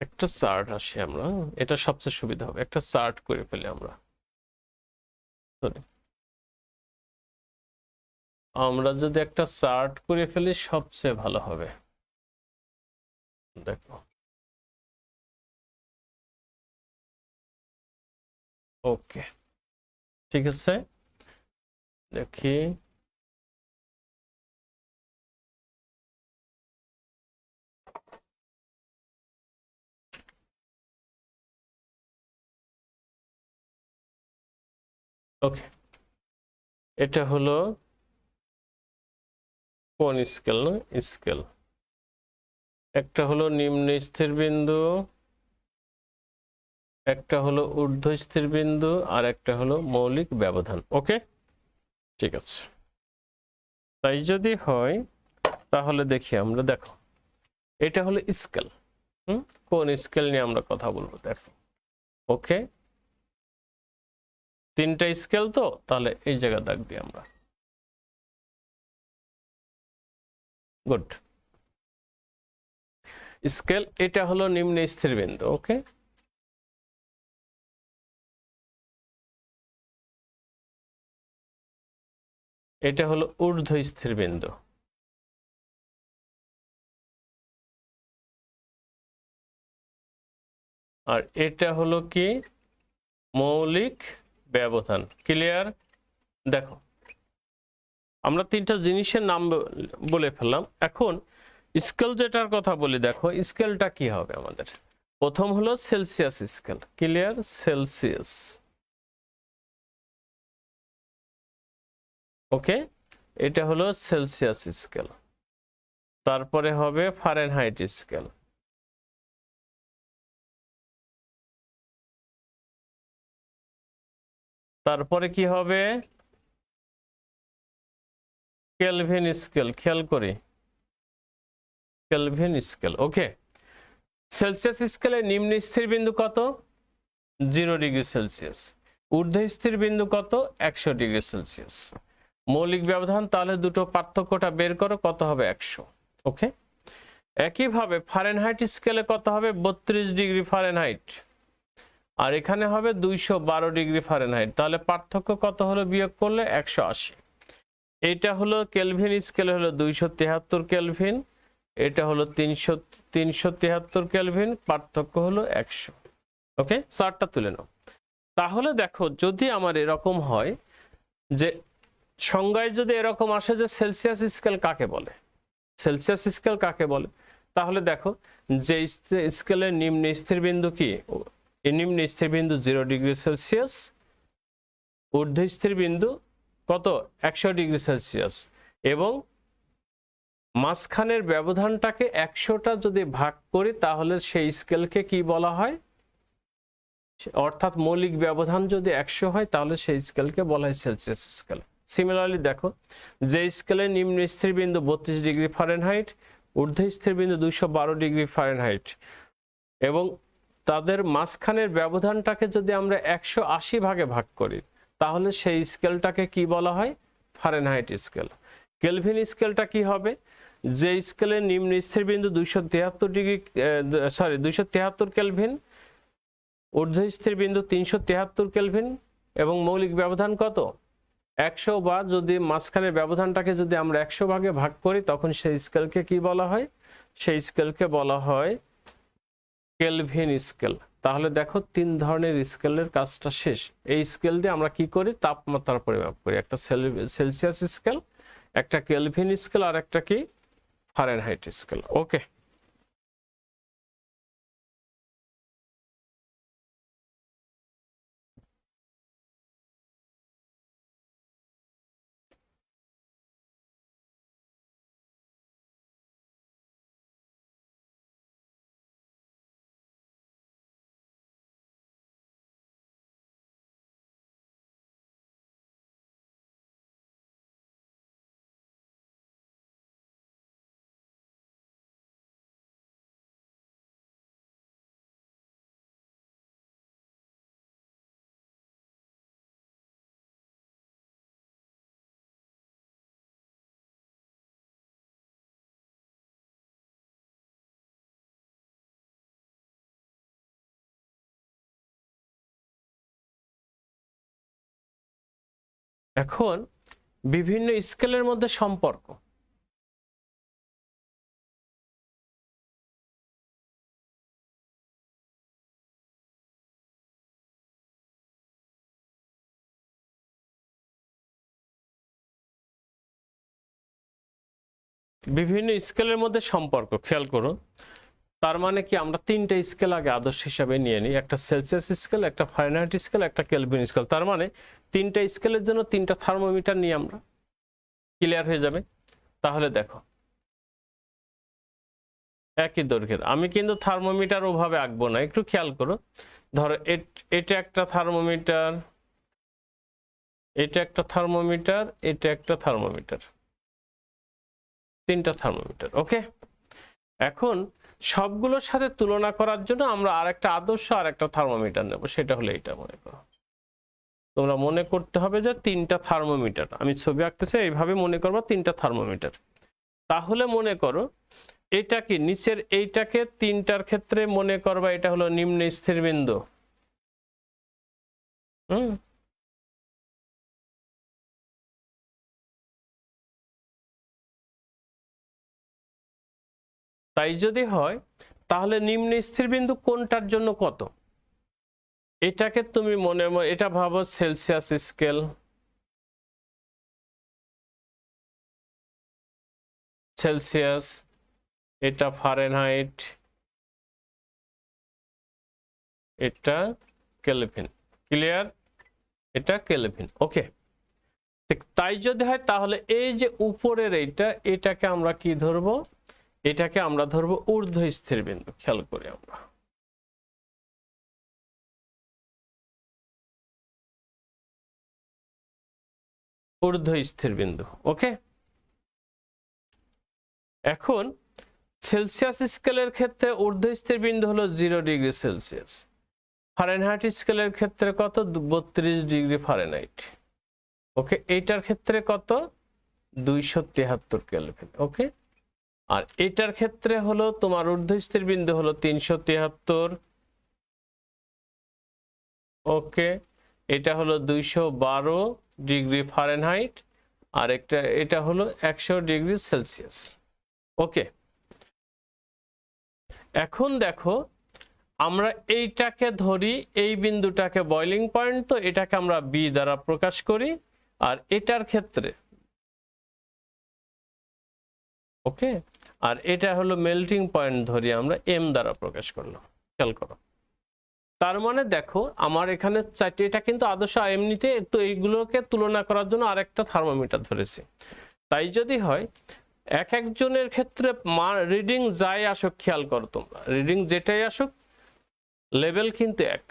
একটা চার্ট আসি আমরা, এটা সবচেয়ে সুবিধা হবে, একটা চার্ট করে ফেলি আমরা। আমরা যদি একটা চার্ট করে ফেলি সবচেয়ে ভালো হবে। দেখো, ওকে, ঠিক আছে, দেখি। ওকে, এটা হলো কোন স্কেল? না, স্কেল। একটা হলো নিম্ন স্থির বিন্দু, একটা হলো ঊর্ধ্ব স্থির বিন্দু, আর একটা হলো মৌলিক ব্যবধান। ওকে, ঠিক আছে। তাই যদি হয় তাহলে দেখি আমরা, দেখো এটা হলো স্কেল। কোন স্কেল নিয়ে আমরা কথা বলবো? দেখো, ওকে, তিনটা স্কেল, তো তাহলে এই জায়গা দাগ দিই আমরা। গুড। স্কেল, এটা হলো নিম্ন স্থির বিন্দু। ওকে, এটা হলো ঊর্ধ্ব স্থির বিন্দু, আর এটা হলো কি? মৌলিক ব্যবধান। ক্লিয়ার? দেখো আমরা তিনটা জিনিসের নাম বলে ফেললাম। এখন স্কেল যেটার কথা বলি, দেখো স্কেলটা কি হবে আমাদের। প্রথম হলো সেলসিয়াস স্কেল। ক্লিয়ার? সেলসিয়াস। ওকে, এটা হলো সেলসিয়াস স্কেল। তারপরে হবে ফারেনহাইট স্কেল। তারপরে কি হবে? Kelvin scale. খেয়াল করি, কেলভিন স্কেল। ওকে, সেলসিয়াস স্কেলে নিম্ন স্থির বিন্দু কত? 0 ডিগ্রি সেলসিয়াস। ঊর্ধ্ব স্থির বিন্দু কত? 100 ডিগ্রি সেলসিয়াস। মৌলিক ব্যবধান, তাহলে দুটো পার্থক্যটা বের করো, কত হবে? 100। ওকে, একইভাবে ফারেনহাইট স্কেলে কত হবে? 32 ডিগ্রি ফারেনহাইট, আর এখানে হবে 212 ডিগ্রি ফারেনহাইট। তাহলে পার্থক্য কত হলো বিয়োগ করলে? 180। এটা হলো কেলভিন স্কেলে হলো 273 কেলভিন, এটা হলো 373 কেলভিন, পার্থক্য হলো 100। ওকে, চারটা তুলে নাও। তাহলে দেখো, যদি আমার এরকম হয় যে সংজ্ঞায় যদি এরকম আসে যে সেলসিয়াস স্কেল কাকে বলে, সেলসিয়াস স্কেল কাকে বলে, তাহলে দেখো যে স্কেলের নিম্ন স্থির বিন্দু কি? এই নিম্ন স্থির বিন্দু 0 ডিগ্রি সেলসিয়াস, ঊর্ধ্ব স্থির বিন্দু কত? 100 ডিগ্রি সেলসিয়াস, এবং মাঝখানের ব্যবধানটাকে 100টা যদি ভাগ করি তাহলে সেই স্কেলকে কি বলা হয়? অর্থাৎ মৌলিক ব্যবধান যদি 100 হয় তাহলে সেই স্কেলকে বলা হয় সেলসিয়াস স্কেল। সিমিলারলি দেখো, যে স্কেলের নিম্ন স্থির বিন্দু 32 ডিগ্রি ফারেনহাইট, ঊর্ধ্ব স্থির বিন্দু 212 ডিগ্রি ফারেনহাইট, এবং তাদের মাঝখানের ব্যবধানটাকে যদি আমরা 180 ভাগে ভাগ করি তাহলে সেই স্কেলটাকে কি বলা হয়? Fahrenheit scale. কেলভিন স্কেলটা কি হবে? যে স্কেলের নিম্ন স্থির বিন্দু 273 কেলভিন, ঊর্ধ্বস্থির বিন্দু 373 কেলভিন এবং মৌলিক ব্যবধান কত 100, বা যদি মাঝখানের ব্যবধানটাকে যদি আমরা 100 ভাগে ভাগ করি তখন সেই স্কেলকে কি বলা হয়, সেই স্কেলকে বলা হয় কেলভিন স্কেল। তাহলে দেখো 3 ধরনের স্কেলের কাজটা শেষ। এই স্কেল দিয়ে আমরা কি করি, তাপমাত্রা পরিমাপ করি। একটা সেলসিয়াস স্কেল, একটা কেলভিন স্কেল, আর একটা কি ফারেনহাইট স্কেল। ওকে, এখন বিভিন্ন স্কেলের মধ্যে সম্পর্ক। বিভিন্ন স্কেলের মধ্যে সম্পর্ক খেয়াল করো। তার মানে কি, আমরা 3টা স্কেল আগে আদর্শ হিসাবে নিয়ে নিই, একটা সেলসিয়াস স্কেল, একটা ফারেনহাইট স্কেল, একটা কেলভিন স্কেল। তার মানে 3টা স্কেলের জন্য 3টা থার্মোমিটার নিয়ে আমরা, ক্লিয়ার হয়ে যাবে। তাহলে দেখো একই দৈর্ঘ্যের, আমি কিন্তু থার্মোমিটার ওভাবে আঁকবো না, একটু খেয়াল করো। ধরো এটা একটা থার্মোমিটার, এটা একটা থার্মোমিটার, এটা একটা থার্মোমিটার, 3টা থার্মোমিটার। ওকে, এখন সবগুলোর সাথে তুলনা করার জন্য আমরা আরেকটা আদর্শ আরেকটা থার্মোমিটার নেব, সেটা হলো এইটা। মনে করো, তোমরা মনে করতে হবে যে 3টা থার্মোমিটার, আমি ছবি আঁকতেছি, এইভাবে মনে করবো 3টা থার্মোমিটার। তাহলে মনে করো এটা কি নিচের এইটাকে 3টার ক্ষেত্রে মনে করবা এটা হলো নিম্ন স্থির বিন্দু। তাই যদি হয় তাহলে নিম্ন স্থির বিন্দু কোনটার জন্য কত, এটাকে তুমি এটা ভাবো সেলসিয়াস স্কেল, সেলসিয়াস, এটা ফারেনহাইট, এটা কেলভিন। ক্লিয়ার? এটা কেলভিন। ওকে, তাই যদি হয় তাহলে এই যে উপরের এটাকে আমরা কি ধরবো, এটাকে আমরা ধরবো ঊর্ধ্ব স্থির বিন্দু। খেয়াল করি আমরা, ঊর্ধ্ব স্থির বিন্দু। ওকে, এখন সেলসিয়াস স্কেলের ক্ষেত্রে ঊর্ধ্ব স্থির বিন্দু হলো 0 ডিগ্রি সেলসিয়াস, ফারেনহাইট স্কেলের ক্ষেত্রে কত 32 ডিগ্রি ফারেনহাইট। ওকে, এইটার ক্ষেত্রে কত 273 কেলভিন। ওকে, আর এটার ক্ষেত্রে হলো তোমার ঊর্ধ্ব স্থির বিন্দু হলো 373। ওকে, এটা হলো 212 ডিগ্রি ফারেনহাইট, আর এটা হলো 100 ডিগ্রি সেলসিয়াস। ওকে, এখন দেখো আমরা এইটাকে ধরি, এই বিন্দুটাকে বয়লিং পয়েন্ট, তো এটাকে আমরা বি দ্বারা প্রকাশ করি, আর এটার ক্ষেত্রে ওকে, আর এটা হলো মেল্টিং পয়েন্ট ধরি আমরা এম দ্বারা প্রকাশ করলাম। খেয়াল করো, তার মানে দেখো আমার এখানে 4টে, এটা কিন্তু আদর্শ এমনিতে, তো এইগুলোকে তুলনা করার জন্য আরেকটা থার্মোমিটার ধরেছি। তাই যদি হয় এক একজনের ক্ষেত্রে রিডিং যাই আসুক, খেয়াল করো তোমরা, রিডিং যেটাই আসুক লেভেল কিন্তু এক,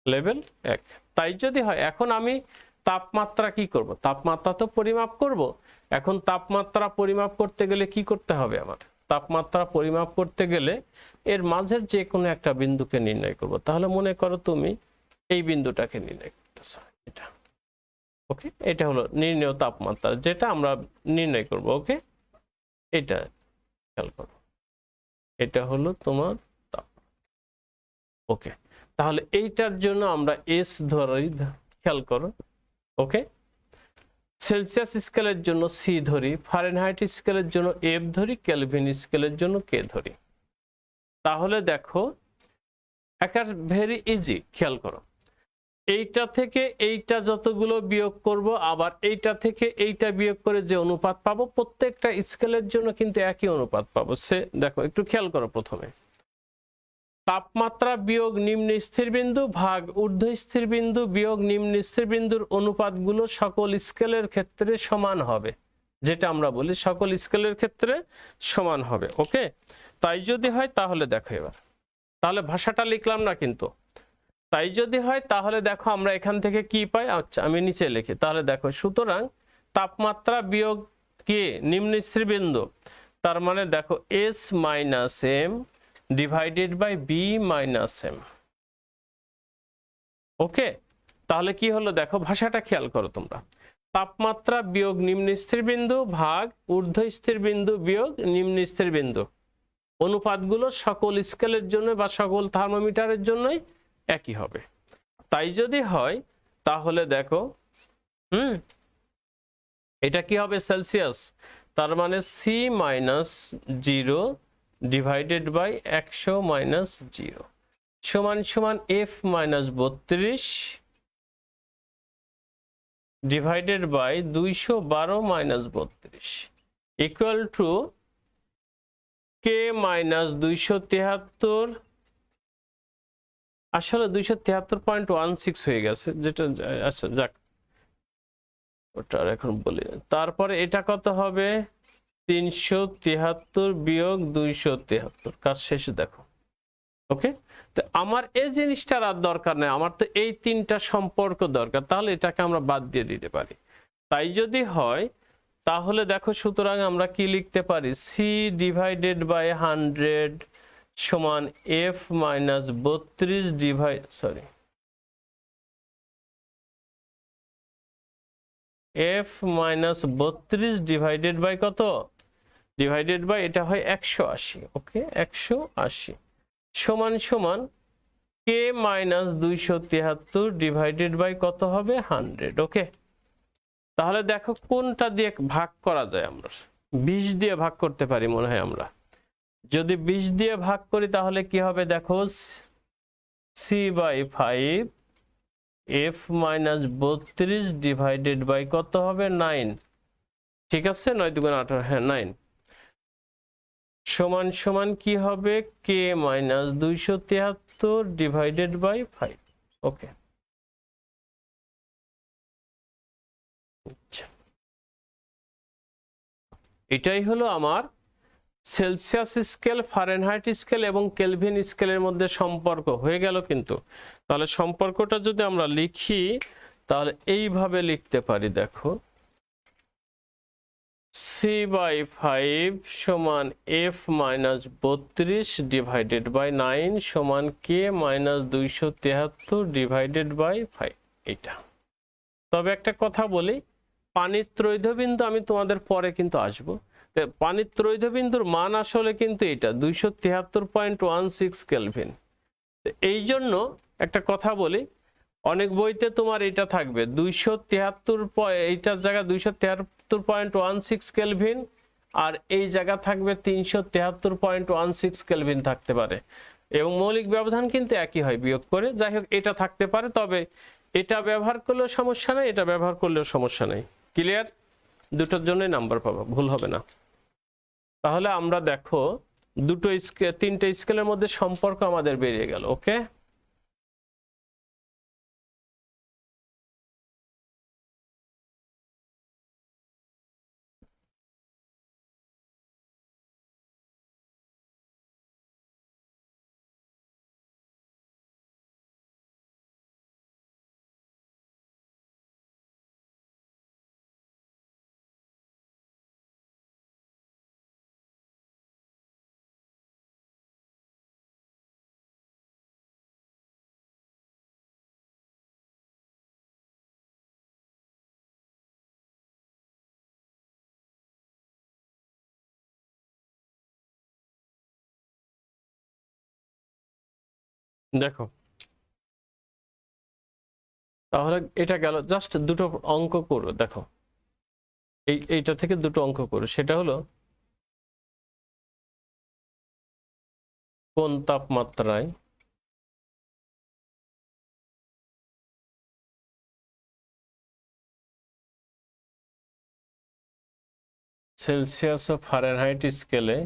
লেভেল এক। তাই যদি হয় এখন আমি তাপমাত্রা কি করব, তাপমাত্রা তো পরিমাপ করব। এখন তাপমাত্রা পরিমাপ করতে গেলে কি করতে হবে, আমার তাপমাত্রা পরিমাপ করতে গেলে এর মাঝের যে কোনো একটা বিন্দুকে নির্ণয় করব। তাহলে মনে করো তুমি এই বিন্দুটাকে নির্ণয় করতেছো, এটা। ওকে, এটা হলো নির্ণেয় তাপমাত্রা, যেটা আমরা নির্ণয় করব। ওকে, এটা খেয়াল করো, এটা হলো তোমার তাপ। ওকে, তাহলে এইটার জন্য আমরা এস ধরি, খেয়াল করো। ওকে, সেলসিয়াস স্কেলের জন্য সি ধরি, ফারেনহাইট স্কেলের জন্য এফ ধরি, কেলভিন স্কেলের জন্য কে ধরি। তাহলে দেখো একটা ভেরি ইজি, খেয়াল করো, এইটা থেকে এইটা যতগুলো বিয়োগ করব, আবার এইটা থেকে এইটা বিয়োগ করে যে অনুপাত পাবো, প্রত্যেকটা স্কেলের জন্য কিন্তু একই অনুপাত পাবো। সে দেখো একটু খেয়াল করো, প্রথমে তাপমাত্রা বিয়োগ নিম্ন স্থির বিন্দু ভাগ ঊর্ধ্ব স্থির বিন্দু বিয়োগ নিম্ন স্থির বিন্দুর অনুপাতগুলো সকল স্কেলের ক্ষেত্রে সমান হবে, যেটা আমরা বলি সকল স্কেলের ক্ষেত্রে সমান হবে। ওকে, তাই যদি হয় তাহলে দেখো এবার, তাহলে ভাষাটা লিখলাম না কিন্তু, তাই যদি হয় তাহলে দেখো আমরা এখান থেকে কি পাই। আচ্ছা আমি নিচে লিখি, তাহলে দেখো সুতরাং তাপমাত্রা বিয়োগ কে নিম্ন স্থির বিন্দু, তার মানে দেখো S minus M divided by B minus M. Okay, তাহলে কি হলো দেখো, ভাষাটা খেয়াল করো তোমরা, তাপমাত্রা বিয়োগ নিম্ন স্থির বিন্দু ভাগ ঊর্ধ্ব স্থির বিন্দু বিয়োগ নিম্ন স্থির বিন্দু, অনুপাতগুলো সকল স্কেলের জন্য বা সকল থার্মোমিটারের জন্যই একই হবে। তাই যদি হয় তাহলে দেখো এটা কি হবে, সেলসিয়াস, তার মানে C minus 0 divided by 100 minus 0 সমান সমান F minus 32 divided by 212 minus 32 equal to K minus 273, আসলে 273.16 হয়ে গেছে যেটা, আচ্ছা যাক ওটা এখন বলি। তারপরে এটা কত হবে, 373 বিয়োগ 273, কাজ শেষে দেখো। ওকে, তো আমার এই জিনিসটার আর দরকার নেই, আমার তো এই তিনটা সম্পর্ক দরকার, তাহলে এটাকে আমরা বাদ দিয়ে দিতে পারি। তাই যদি হয় তাহলে দেখো সুতরাং আমরা কি লিখতে পারি, সি ডিভাইডেড বাই 100 সমান F minus 32 F minus 32 divided by কত, ডিভাইডেড বাই এটা হয় 180। ওকে, 180 সমান সমান কে মাইনাস 273 ডিভাইডেড বাই কত হবে, 100। ওকে, তাহলে দেখো কোনটা দিয়ে ভাগ করা যায়, আমরা 20 দিয়ে ভাগ করতে পারি মনে হয়। আমরা যদি 20 দিয়ে ভাগ করি তাহলে কি হবে দেখো, C by 5 F minus 32 divided by কত হবে, 9। ঠিক আছে, 9 দুগুণ 18, হ্যাঁ 9 সমান সমান কি হবে, কে মাইনাস 273 ডিভাইডেড বাই 5। ওকে, এটাই হলো আমার সেলসিয়াস স্কেল, ফারেনহাইট স্কেল এবং কেলভিন স্কেলের মধ্যে সম্পর্ক হয়ে গেল। কিন্তু তাহলে সম্পর্কটা যদি আমরা লিখি তাহলে এইভাবে লিখতে পারি, দেখো সি বাই 5 সমান এফ মাইনাস 32 ডিভাইডেড বাই 9 সমান কে মাইনাস 273 ডিভাইডেড বাই 5। এটা, তবে একটা কথা বলি, পানির ত্রৈধবিন্দু আমি তোমাদের পরে কিন্তু আসবো, পানির ত্রৈধবিন্দুর মান আসলে কিন্তু এটা 273.16 কেলভিন। এই জন্য একটা কথা বলি, অনেক বইতে তোমার এটা থাকবে 273, এইটার জায়গা 273.16 কেলভিন, আর এই জায়গা থাকবে 373.16 কেলভিন থাকতে পারে, এবং মৌলিক ব্যবধান কিন্তু একই হয় বিয়োগ করে। যাই হোক, এটা থাকতে পারে, তবে এটা ব্যবহার করলেও সমস্যা নেই, এটা ব্যবহার করলেও সমস্যা নেই। ক্লিয়ার? দুটোর জন্যই নাম্বার পাবো, ভুল হবে না। তাহলে আমরা দেখো দুটো স্কেল, তিনটে স্কেলের মধ্যে সম্পর্ক আমাদের বেরিয়ে গেল। ওকে, দেখো তাহলে এটা গেল, জাস্ট দুটো অঙ্ক করো, দেখো এইটা থেকে দুটো অঙ্ক করো। সেটা হলো কোন তাপমাত্রায় সেলসিয়াস ও ফারেনহাইট স্কেলে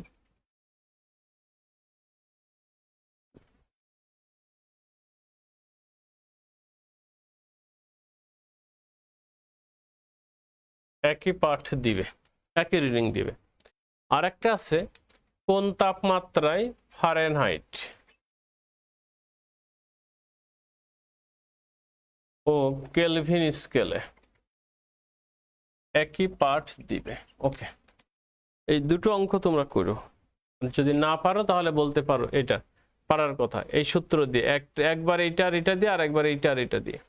একই পাঠ দিবে, একই রিডিং দিবে। আর একটা আছে কোন তাপমাত্রায় ফারেনহাইট ও কেলভিন স্কেলে একই পাঠ দিবে। ওকে, এই দুটো অঙ্ক তোমরা করো। যদি না পারো তাহলে বলতে পারো এটা পারার কথা, এই সূত্র দিয়ে একবার এইটা আর এটা দিয়ে, আর একবার এইটা আর এটা দিয়ে।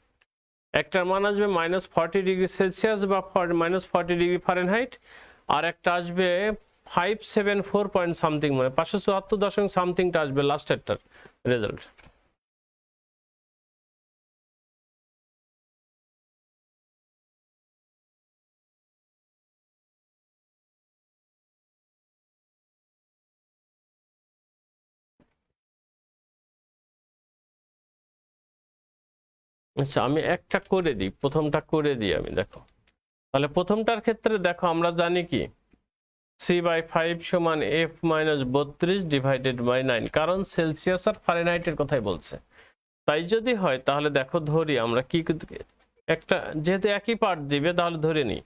একটার মান আসবে -40°C বা -40° ফারেনহাইট, আর একটা আসবে 574 পয়েন্ট সামথিং, মানে 574 সামথিংটা আসবে লাস্টেরটার রেজাল্ট। আচ্ছা, আমি একটা করে দিই, প্রথমটা করে দিই আমি। দেখো তাহলে প্রথমটার ক্ষেত্রে দেখো আমরা জানি কি C/5 সমান F-32/9, কারণ সেলসিয়াস আর ফারেনহাইটের কথাই বলছে। তাই যদি হয় তাহলে দেখো ধরি আমরা কি, একটা যেহেতু একই পার্ট দিবে তাহলে ধরে নিই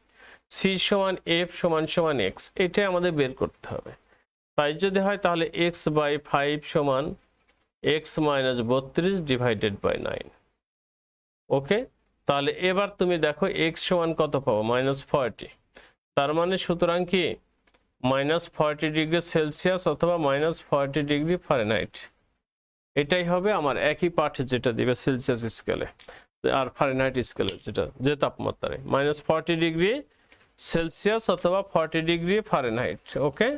C সমান F সমান X, এটাই আমাদের বের করতে হবে। তাই যদি হয় তাহলে X/5 সমান X-32/9। ওকে, তাহলে এবার তুমি দেখো X সমান কত পাবো, -40। তার মানে সুতরাং কি -40°C অথবা -40° ফারেনহাইট, এটাই হবে আমার একই পাঠ যেটা দিবে সেলসিয়াস স্কেলে আর ফারেনহাইট স্কেলে, যেটা যে তাপমাত্রায় -40°C অথবা 40° ফারেনহাইট। ওকে,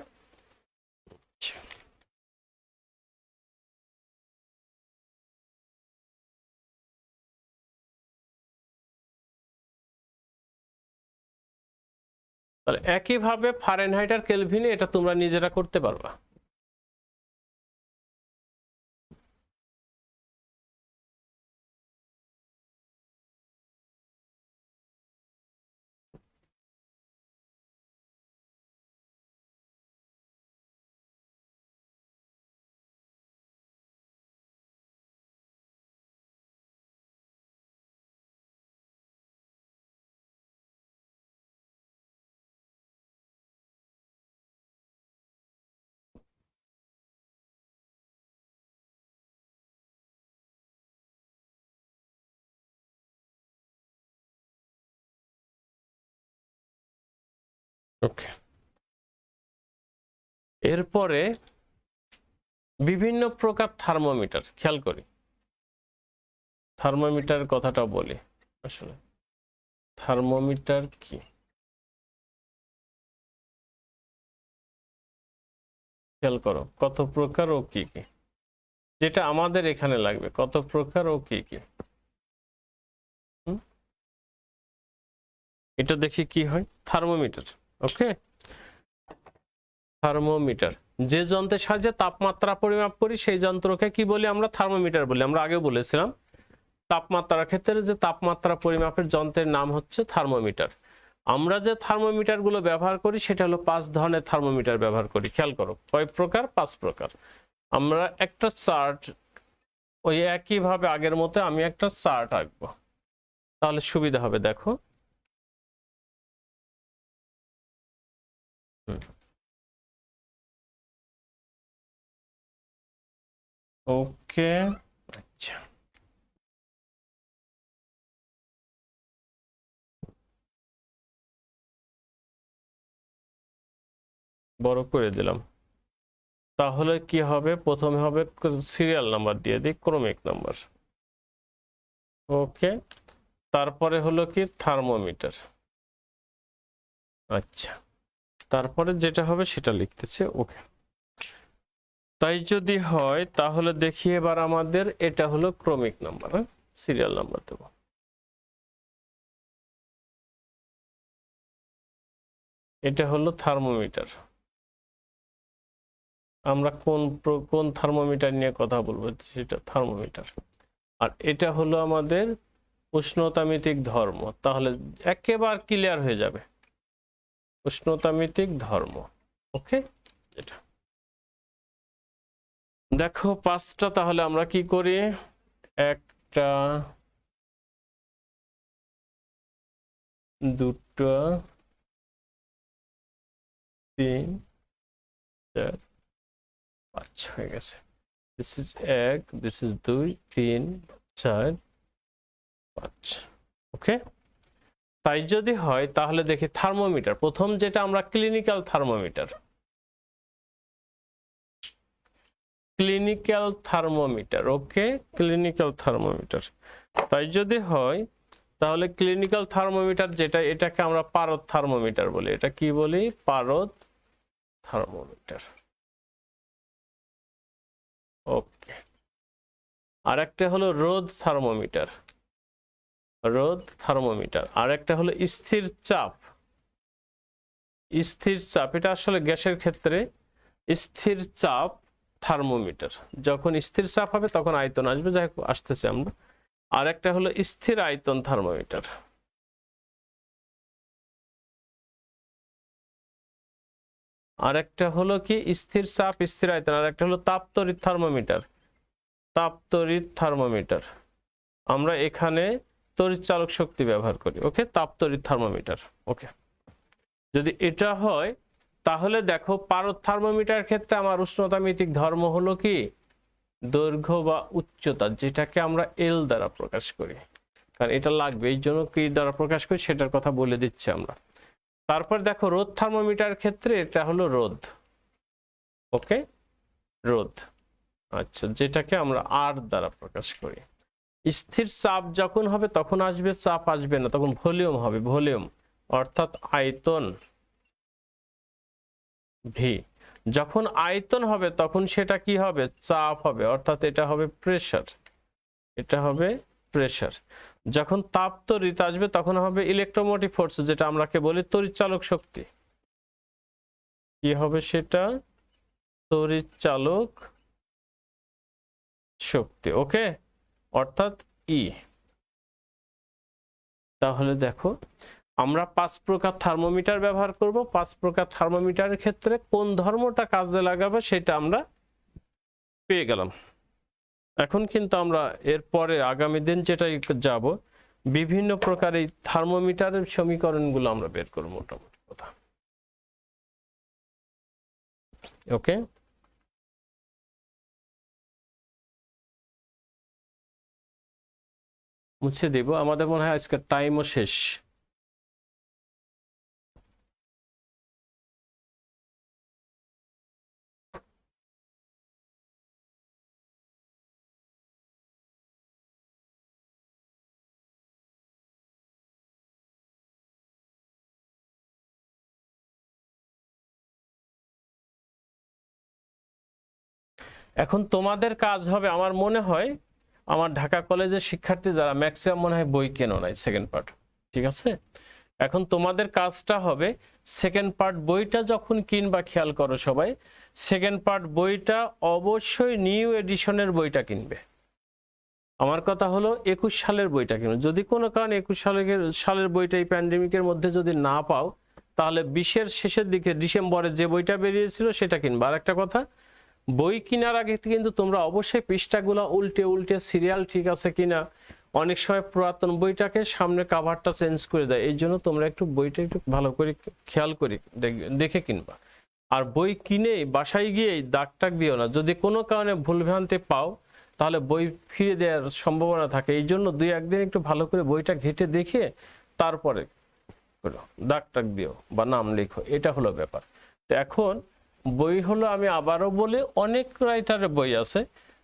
তাহলে একইভাবে ফারেনহাইট আর কেলভিনে এটা তোমরা নিজেরা করতে পারবা। ওকে, এরপরে বিভিন্ন প্রকার থার্মোমিটার, খেয়াল করি থার্মোমিটার কথাটা বলি। আসলে থার্মোমিটার কি, খেয়াল করো কত প্রকার ও কি কি, যেটা আমাদের এখানে লাগবে কত প্রকার ও কি কি। এটা দেখি কি হয়, থার্মোমিটার। ওকে, থার্মোমিটার যে যন্ত্রের সাহায্যে তাপমাত্রা পরিমাপ করি সেই যন্ত্রকে কি বলি আমরা, থার্মোমিটার বলি। আমরা আগে বলেছিলাম তাপমাত্রার ক্ষেত্রে যে তাপমাত্রা পরিমাপের যন্ত্রের নাম হচ্ছে থার্মোমিটার। আমরা যে থার্মোমিটার গুলো ব্যবহার করি সেটা হলো 5 ধরনের থার্মোমিটার ব্যবহার করি। খেয়াল করো কয় প্রকার, 5 প্রকার। আমরা একটা চার্ট, ওই একই ভাবে আগের মতো আমি একটা চার্ট আঁকবো, তাহলে সুবিধা হবে। দেখো ওকে, আচ্ছা বড় করে দিলাম। তাহলে কি হবে, প্রথমে হবে সিরিয়াল নাম্বার দিয়ে দিই, ক্রমিক নাম্বার। ওকে, তারপরে হলো কি থার্মোমিটার। আচ্ছা, তারপরে যেটা হবে সেটা লিখতেছে। ওকে, তাই যদি হয় তাহলে দেখি এবার আমাদের এটা হলো ক্রমিক নাম্বার, সিরিয়াল নাম্বার দেবো। এটা হলো থার্মোমিটার। আমরা কোন থার্মোমিটার নিয়ে কথা বলবো, সেটা থার্মোমিটার। আর এটা হলো আমাদের উষ্ণতামিতিক ধর্ম। তাহলে একেবারে ক্লিয়ার হয়ে যাবে উষ্ণতামিতিক ধর্ম। ওকে, এটা দেখো 5টা। তাহলে আমরা কি করি, 1টা 2টা 3 4 5 হয়ে গেছে। This is 1, this is 2 3 4 5। ওকে, তাই যদি হয় তাহলে দেখি থার্মোমিটার। প্রথম যেটা আমরা ক্লিনিক্যাল থার্মোমিটার, ক্লিনিক্যাল থার্মোমিটার। ওকে, ক্লিনিক্যাল থার্মোমিটার। তাই যদি হয় তাহলে ক্লিনিক্যাল থার্মোমিটার যেটা, এটাকে আমরা পারদ থার্মোমিটার বলি। এটা কি বলি, পারদ থার্মোমিটার। ওকে, আর একটা হলো রোদ থার্মোমিটার, রোদ থার্মোমিটার। আর একটা হলো স্থির চাপ, স্থির চাপ। এটা আসলে গ্যাসের ক্ষেত্রে স্থির চাপ থার্মোমিটার। যখন স্থির চাপ হবে তখন আয়তন আসবে, যাই হোক আসতেছে আমরা। আর একটা হলো স্থির আয়তন থার্মোমিটার। আর একটা হলো কি, স্থির চাপ স্থির আয়তন। আর একটা হলো তাপতড়িৎ থার্মোমিটার, তাপতড়িৎ থার্মোমিটার। আমরা এখানে তড়িৎ চালক শক্তি ব্যবহার করি। ওকে, তাপতড়িৎ থার্মোমিটার। ওকে, যদি এটা হয় তাহলে দেখো পারদ থার্মোমিটার ক্ষেত্রে আমার উষ্ণতামিতিক ধর্ম হলো কি, দৈর্ঘ্য বা উচ্চতা, যেটাকে আমরা এল দ্বারা প্রকাশ করি। কারণ এটা লাগবে, এই জন্য কি দ্বারা প্রকাশ করি সেটার কথা বলে দিচ্ছি আমরা। তারপর দেখো রোদ থার্মোমিটার ক্ষেত্রে এটা হলো রোদ। ওকে, রোদ। আচ্ছা, যেটাকে আমরা আর দ্বারা প্রকাশ করি। স্থির চাপ যখন হবে তখন আসবে, চাপ আসবে না, তখন ভলিউম হবে, ভলিউম অর্থাৎ আয়তন ভি। যখন আয়তন হবে তখন সেটা কি হবে, চাপ হবে, অর্থাৎ এটা হবে প্রেসার, এটা হবে প্রেসার। যখন তাপ তড়িৎ আসবে তখন হবে ইলেকট্রোমোটিভ ফোর্স, যেটা আমরাকে বলি তড়িৎ চালক শক্তি। কি হবে সেটা, তড়িৎ চালক শক্তি। ওকে, অর্থাৎ ই। তাহলে দেখো আমরা 5 প্রকার থার্মোমিটার ব্যবহার করব। 5 প্রকার থার্মোমিটারের ক্ষেত্রে কোন ধর্মটা কাজে লাগাবে সেটা আমরা পেয়ে গেলাম। এখন কিন্তু আমরা এরপরে আগামী দিন যেটা যাব, বিভিন্ন প্রকার এই থার্মোমিটারের সমীকরণগুলো আমরা বের করব, মোটামুটি কথা। ওকে, মুছে দেব, আমাদের মনে হয় আজকের টাইমও শেষ। এখন তোমাদের কাজ হবে, আমার মনে হয় আমার ঢাকা কলেজের শিক্ষার্থী যারা ম্যাক্সিমাম মনে হয় বই কেনো নাই সেকেন্ড পার্ট, ঠিক আছে? এখন তোমাদের কাজটা হবে সেকেন্ড পার্ট বইটা যখন কিনবা, খেয়াল করো সবাই, সেকেন্ড পার্ট বইটা অবশ্যই নিউ এডিশনের বইটা কিনবে। আমার কথা হলো 21 সালের বইটা কিনবে। যদি কোনো কারণে 21 সালের বইটা এই প্যান্ডেমিকের মধ্যে যদি না পাও, তাহলে 20-এর শেষের দিকে ডিসেম্বরে যে বইটা বেরিয়েছিল সেটা কিনবা। আর একটা কথা, বই কেনার আগে কিন্তু তোমরা অবশ্যই পৃষ্ঠাগুলো উল্টে উল্টে সিরিয়াল ঠিক আছে কিনা, অনেক সময় পুরাতন বইটাকে সামনে কাভারটা চেঞ্জ করে দেয়, এই জন্য তোমরা একটু বইটা একটু ভালো করে খেয়াল করে দেখে কিনবা। আর বই কিনে বাসায় গিয়ে দাগ টাগ দিও না, যদি কোনো কারণে ভুলভ্রান্তি পাও তাহলে বই ফিরে দেওয়ার সম্ভাবনা থাকে। এই জন্য 2-1 দিন একটু ভালো করে বইটা ঘেটে দেখে তারপরে দাগ টাগ দিও বা নাম লেখো, এটা হলো ব্যাপার। তো এখন বই হলো, আমি আবারও বলি, অনেক রাইটারের বই আছে,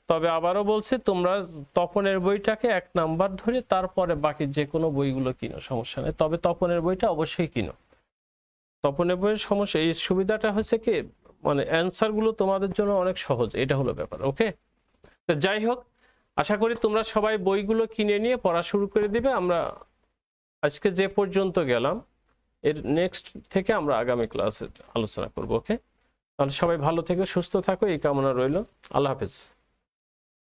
তবে আবারও বলছি তোমরা তপনের বইটাকে 1 নাম্বার ধরে তারপরে বাকি যে কোনো বইগুলো কিনো, সমস্যা নেই। তবে তপনের বইটা অবশ্যই কিনো। তপনের বইয়ের সমস্যা, এই সুবিধাটা হচ্ছে কি, মানে অ্যান্সার গুলো তোমাদের জন্য অনেক সহজ, এটা হলো ব্যাপার। ওকে, তো যাই হোক, আশা করি তোমরা সবাই বইগুলো কিনে নিয়ে পড়া শুরু করে দিবে। আমরা আজকে যে পর্যন্ত গেলাম এর নেক্সট থেকে আমরা আগামী ক্লাসে আলোচনা করব। ওকে, তাহলে সবাই ভালো থেকো, সুস্থ থাকো, এই কামনা রইল। আল্লাহ হাফেজ।